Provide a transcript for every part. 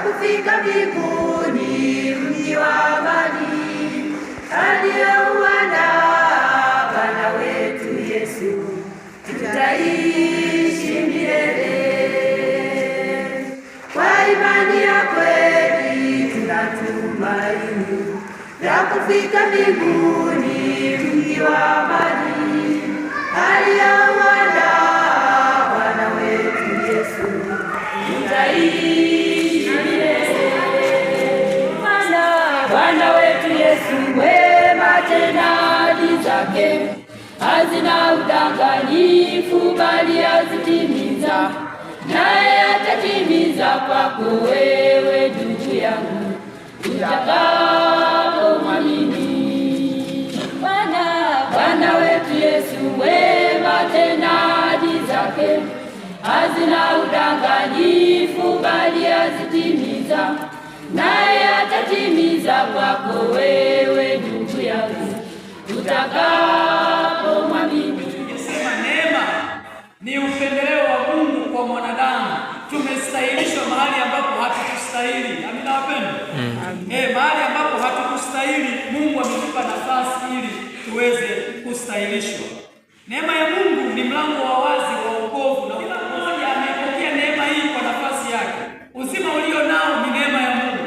kufika mbinguni, mji wa amani aliyouandaa Bwana wetu Yesu, tutaishi milele. Kwa imani ya kweli tunatumaini ya kufika mbinguni, mji wa amani aliyouandaa Bwana wetu Yesu, tutaishi Yesu wema, tena ahadi zake hazina udanganyifu, bali azitimiza, naye atatimiza kwako wewe ndugu yangu, utakapomwamini. Bwana wetu Yesu wema, tena ahadi zake hazina udanganyifu, bali azitimiza, naye atatimiza kwako wewe ndugu yangu, utakapomwamini. Sema neema ni upendeleo wa Mungu kwa mwanadamu. Tumestahilishwa mahali ambapo hatukustahili. Amina wapendwa. Mahali ambapo hatukustahili Mungu ametupa nafasi ili tuweze kustahilishwa. Neema ya Mungu ni mlango wa wazi wa wokovu, na kila mmoja amepokea neema hii kwa nafasi yake. Uzima ulio nao ni neema ya Mungu.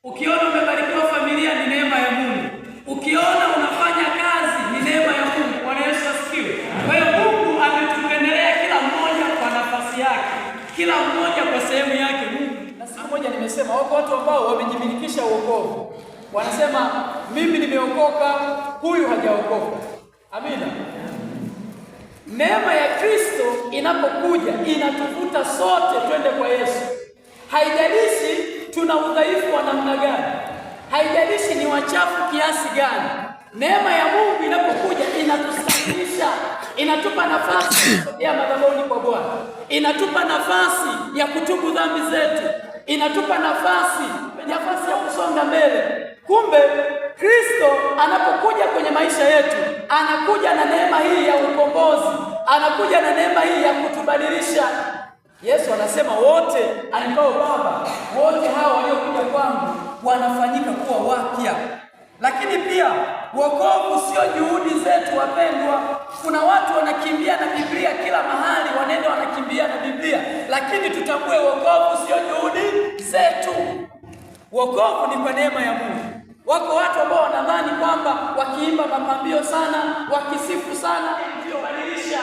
Ukiona umebarikiwa familia ni neema ya Mungu. Ukiona unafanya kazi ni neema ya Mungu. Bwana Yesu asifiwe. Kwa hiyo Mungu ametupendelea kila mmoja kwa nafasi yake, kila mmoja kwa sehemu yake Mungu. Na siku moja nimesema wako watu ambao wamejimilikisha wokovu. Wanasema mimi nimeokoka, huyu hajaokoka. Amina. Neema ya Kristo inapokuja inatuvuta sote twende kwa Yesu. Haijalishi tuna udhaifu wa namna gani, haijalishi ni wachafu kiasi gani. Neema ya Mungu inapokuja inatusafirisha, inatupa nafasi ya madhabahuni kwa Bwana, inatupa nafasi ya kutubu dhambi zetu, inatupa nafasi ya kusonga mbele. Kumbe Kristo anapokuja kwenye maisha yetu, anakuja na neema hii ya ukombozi, anakuja na neema hii ya kutubadilisha. Yesu anasema wote anipao Baba, wote hao waliokuja kwangu wanafanyika kuwa wapya. Lakini pia wokovu sio juhudi zetu wapendwa. Kuna watu wanakimbia na Biblia kila mahali, wanaenda wanakimbia na Biblia, lakini tutambue wokovu sio juhudi zetu. Wokovu ni kwa neema ya Mungu. Wako watu ambao wanadhani kwamba wakiimba mapambio sana, wakisifu sana ndio badilisha.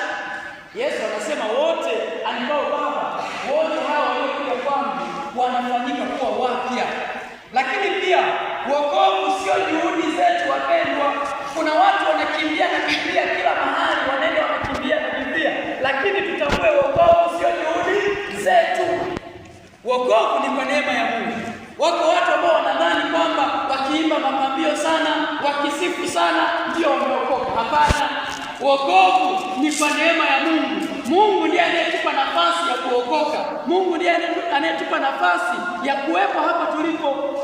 Yesu anasema wote anipao Baba, wote hao waliokuja kwangu wanafanyika kuwa wapya. Lakini pia wokovu sio juhudi zetu wapendwa. Kuna watu wanakimbia na Biblia kila mahali, wanaenda wanakimbia na Biblia, lakini tutambue wokovu sio juhudi zetu. Wokovu ni kwa neema ya Mungu. Wako watu ambao wanadhani kwamba wakiimba mapambio sana, wakisifu sana ndio wameokoka. Hapana. Wokovu ni kwa neema ya Mungu. Mungu ndiye anayetupa nafasi ya kuokoka. Mungu ndiye anayetupa nafasi ya kuwepo hapa tulipo.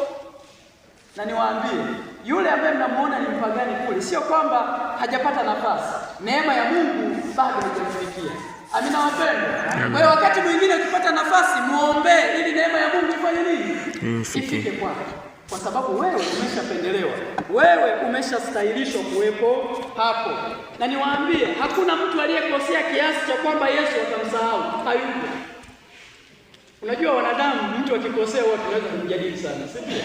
Na niwaambie, yule ambaye mnamuona ni mpagani kule, sio kwamba hajapata nafasi. Neema ya Mungu bado haijamfikia. Amina wapendwa. Kwa hiyo wakati mwingine ukipata nafasi muombe ili neema ya Mungu ifanye nini? Ifike kwako. Kwa sababu wewe umeshapendelewa, wewe umeshastahilishwa kuwepo hapo. Na niwaambie, hakuna mtu aliyekosea kiasi cha kwamba Yesu atamsahau. Hayupo. Unajua wanadamu, mtu akikosea huwa tunaweza kumjadili sana, si ndio?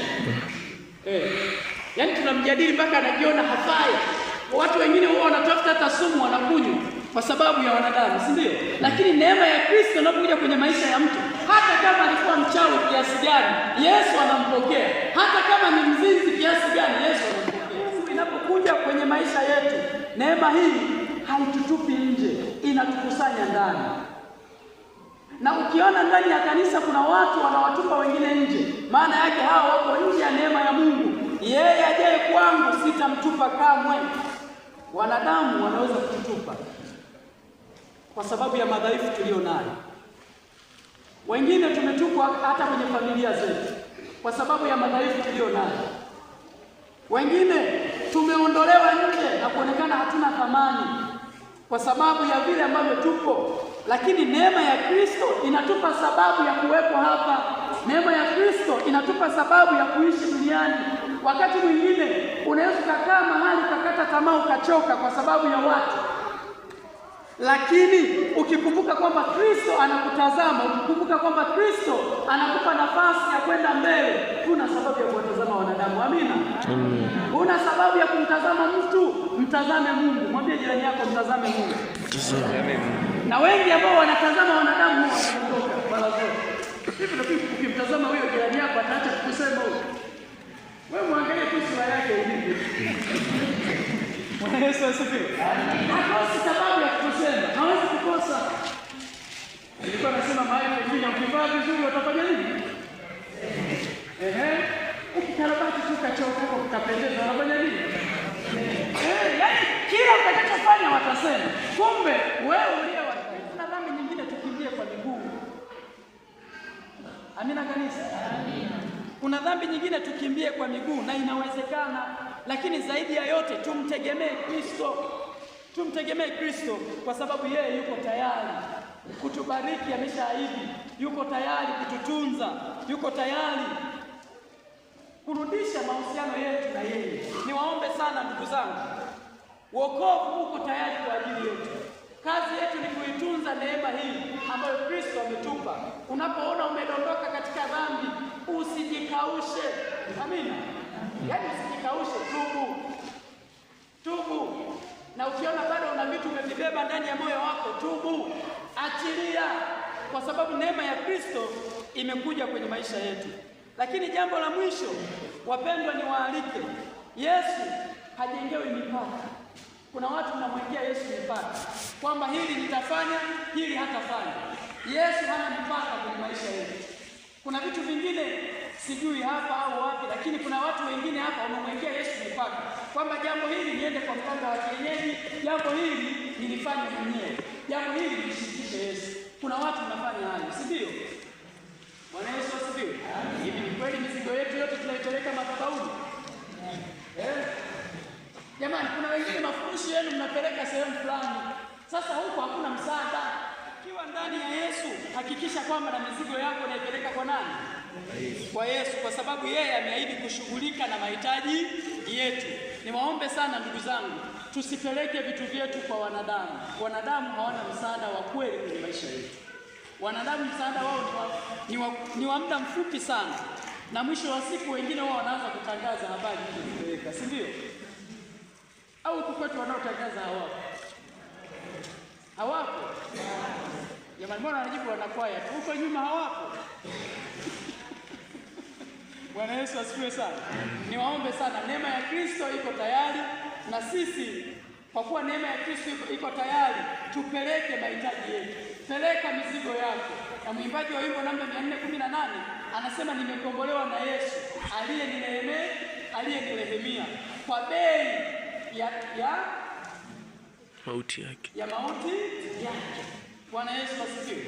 Yaani tunamjadili mpaka anajiona hafai. Watu wengine huwa wanatafuta hata sumu wanakunywa kwa sababu ya wanadamu, si ndio? Lakini neema ya Kristo inapokuja kwenye maisha ya mtu, hata kama alikuwa mchawi kiasi gani, Yesu anampokea. Hata kama ni mzinzi kiasi gani, Yesu anampokea. Inapokuja kwenye maisha yetu, neema hii haitutupi nje, inatukusanya ndani. Na ukiona ndani ya kanisa kuna watu wanawatupa wengine nje, maana yake hao wako nje ya neema ya Mungu. Yeye ajaye kwangu sitamtupa kamwe. Wanadamu wanaweza kututupa kwa sababu ya madhaifu tulio nayo. Wengine tumetupwa hata kwenye familia zetu kwa sababu ya madhaifu tuliyo nayo. Wengine tumeondolewa nje na kuonekana hatuna thamani kwa sababu ya vile ambavyo tupo, lakini neema ya Kristo inatupa sababu ya kuwepo hapa. Neema ya Kristo inatupa sababu ya kuishi duniani. Wakati mwingine unaweza kukaa mahali ukakata tamaa ukachoka kwa sababu ya watu, lakini ukikumbuka kwamba Kristo anakutazama, ukikumbuka kwamba Kristo anakupa nafasi ya kwenda mbele, kuna sababu ya kuwatazama wanadamu. Amina. Una sababu ya kumtazama mtu, mtazame Mungu. Mwambie jirani yako mtazame Mungu. Na wengi ambao wanatazama wanadamu wanaondoka mara zote. Hivi ndio ukimtazama huyo jirani yako ataacha kukusema huyo. Wewe muangalie tu sura yake ilivyo. Bwana Yesu asifiwe. Hakosi sababu ya kusema, hawezi kukosa. Nilikuwa nasema mahali pengine ukivaa vizuri utafanya nini? Ukikarabati tu kachoka kwa kutapendeza unafanya nini? Yaani kila utakachofanya watasema. Kumbe wewe uliye na dhambi nyingine tukimbie kwa miguu. Amina kanisa. Amina. Kuna dhambi nyingine tukimbie kwa miguu na inawezekana, lakini zaidi ya yote tumtegemee Kristo. Tumtegemee Kristo kwa sababu yeye yuko tayari kutubariki, ameshaahidi. Yuko tayari kututunza, yuko tayari kurudisha mahusiano yetu na yeye. Niwaombe sana ndugu zangu, wokovu uko tayari kwa ajili yetu. Kazi yetu ni kuitunza neema hii ambayo Kristo ametupa. Unapoona umedondoka katika dhambi, usijikaushe. Amina. Yaani usijikaushe, tubu. Na ukiona bado una vitu umevibeba ndani ya moyo wako, tubu, achilia, kwa sababu neema ya Kristo imekuja kwenye maisha yetu. Lakini jambo la mwisho, wapendwa, ni waalike, Yesu hajengewi mipaka. Kuna watu mnamwekea Yesu mipaka kwamba hili nitafanya, hili hatafanya. Yesu hana mipaka kwenye maisha yetu. Kuna vitu vingine sijui hapa au wapi, lakini kuna watu wengine hapa wamemwekea Yesu mipaka kwamba jambo hili niende kwa mganga wa kienyeji, jambo hili nilifanye mwenyewe, jambo hili nishirikishe Yesu. Kuna watu mnafanya hayo, si ndio? Bwana Yesu asifiwe. Hivi ni kweli mizigo yetu yote tunaipeleka madhabahuni? Jamani, kuna wengine mafurushi yenu mnapeleka sehemu fulani. Sasa huko hakuna msaada. Ukiwa ndani ya Yesu, hakikisha kwamba na mizigo yako naipeleka kwa nani? Kwa Yesu, kwa sababu yeye ameahidi kushughulika na mahitaji yetu. Niwaombe sana ndugu zangu, tusipeleke vitu vyetu kwa wanadamu. Wanadamu hawana msaada wa kweli kwenye maisha yetu. Wanadamu msaada wao ni wa muda mfupi sana, na mwisho wa siku wengine wao wanaanza kutangaza habari zilizopeleka, si ndio? Au huku kwetu wanaotangaza hawapo? Jamani, mbona wanajibu wanakwaya tu? Huko nyuma hawapo. Bwana Yesu asifiwe sana. Niwaombe sana, neema ya Kristo iko tayari, na sisi kwa kuwa neema ya Kristo iko tayari, tupeleke mahitaji yetu. Peleka mizigo yako. Na mwimbaji wa wimbo namba 418 anasema, nimekombolewa na Yesu aliyenirehemia kwa bei ya mauti yake. Bwana Yesu asifiwe.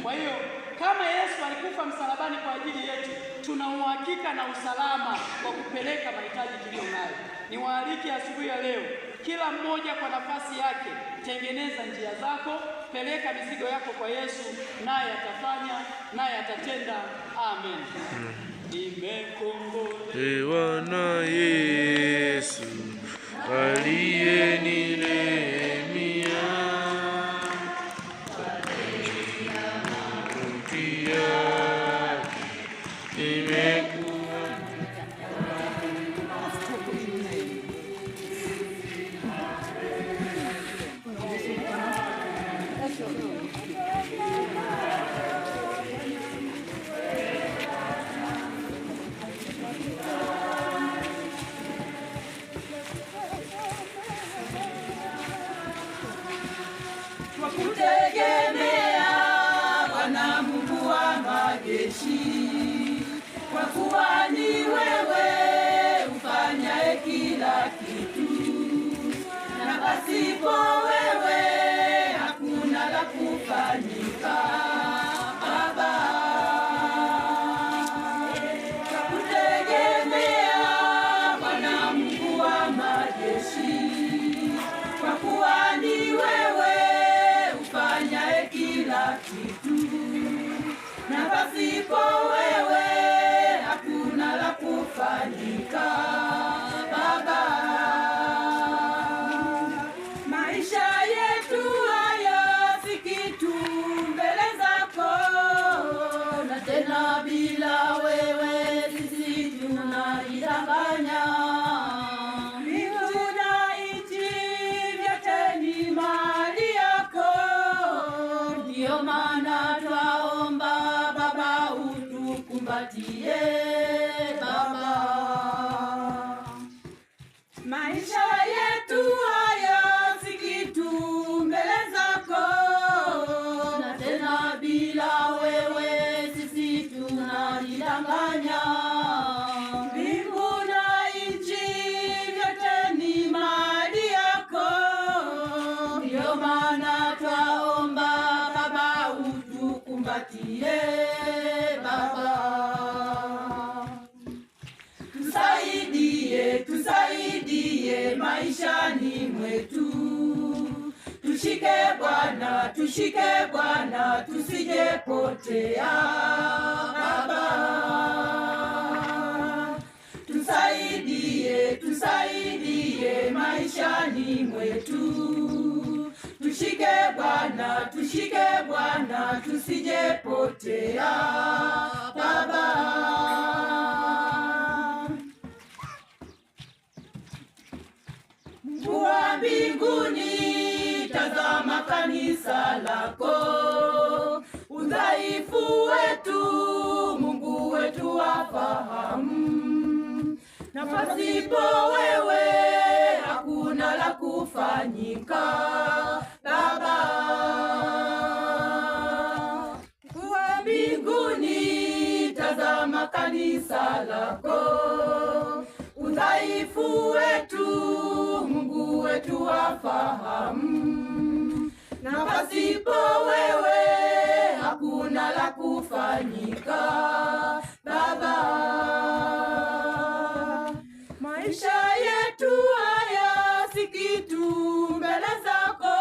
Kwa hiyo kama Yesu alikufa msalabani kwa ajili yetu, tuna uhakika na usalama wa kupeleka mahitaji tuliyo nayo. Niwaalike asubuhi ya leo, kila mmoja kwa nafasi yake, tengeneza njia zako, peleka mizigo yako kwa Yesu, naye atafanya, naye atatenda. Amen. Nimekombolewa na Yesu aliyenirehemia, mauti yake imekuwa. Kutegemea Bwana Mungu wa majeshi, kwa kuwa ni wewe ufanyaye kila kitu, na pasipo wewe hakuna la kufanyika. Baba kila kitu, na pasipo wewe hakuna la kufanyika. Baba, maisha yetu haya si kitu mbele zako, na tena bila wewe sisi tunajidanganya. Mbingu na nchi vyote ni mali yako, ndiyo maana twaomba Baba utukumbatie. Baba, maisha yetu haya si kitu mbele zako, na tena bila wewe sisi tunajidanganya. Mbingu na nchi vyote ni mali yako, ndiyo maana twaomba Baba utukumbatie. Baba, tusaidie, tusaidie maishani mwetu. Tushike Bwana, tushike Bwana, tusijepotea. Baba, tusaidie, tusaidie maishani mwetu. Tushike Bwana, tushike Bwana, tusijepotea. Baba, Mungu wa mbinguni, tazama kanisa lako, udhaifu wetu Mungu wetu wafahamu, na pasipo wewe hakuna la kufanyika. Baba, Mungu wa mbinguni, tazama kanisa lako, udhaifu wetu Mungu wetu wafahamu, na pasipo wewe hakuna la kufanyika. Baba, maisha yetu haya si kitu mbele zako,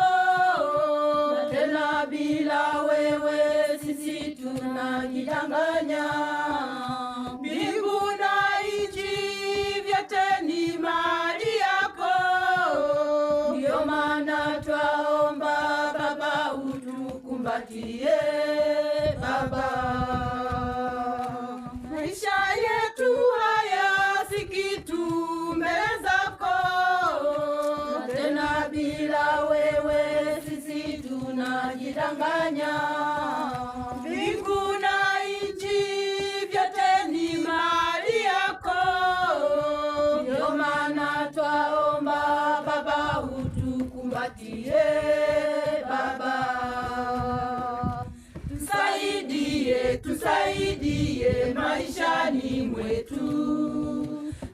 na tena bila wewe sisi tunajidanganya. Mbingu na nchi vyote ni mali yako, ndiyo maana twaomba Baba utukumbatie. Baba, maisha yetu haya si kitu mbele zako, na tena bila wewe sisi tunajidanganya. Mbingu na nchi vyote ni mali yako, ndiyo maana twaomba Baba utukumbatie. Baba, tusaidie, tusaidie maishani mwetu.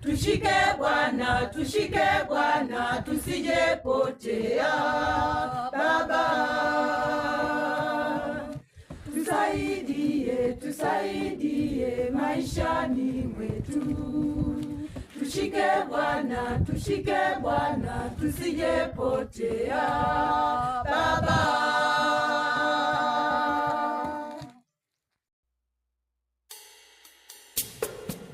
Tushike Bwana, tushike Bwana, tusijepotea. Baba, tusaidie, tusaidie maishani mwetu. Tushike Bwana, tushike Bwana, tusijepotea. Baba.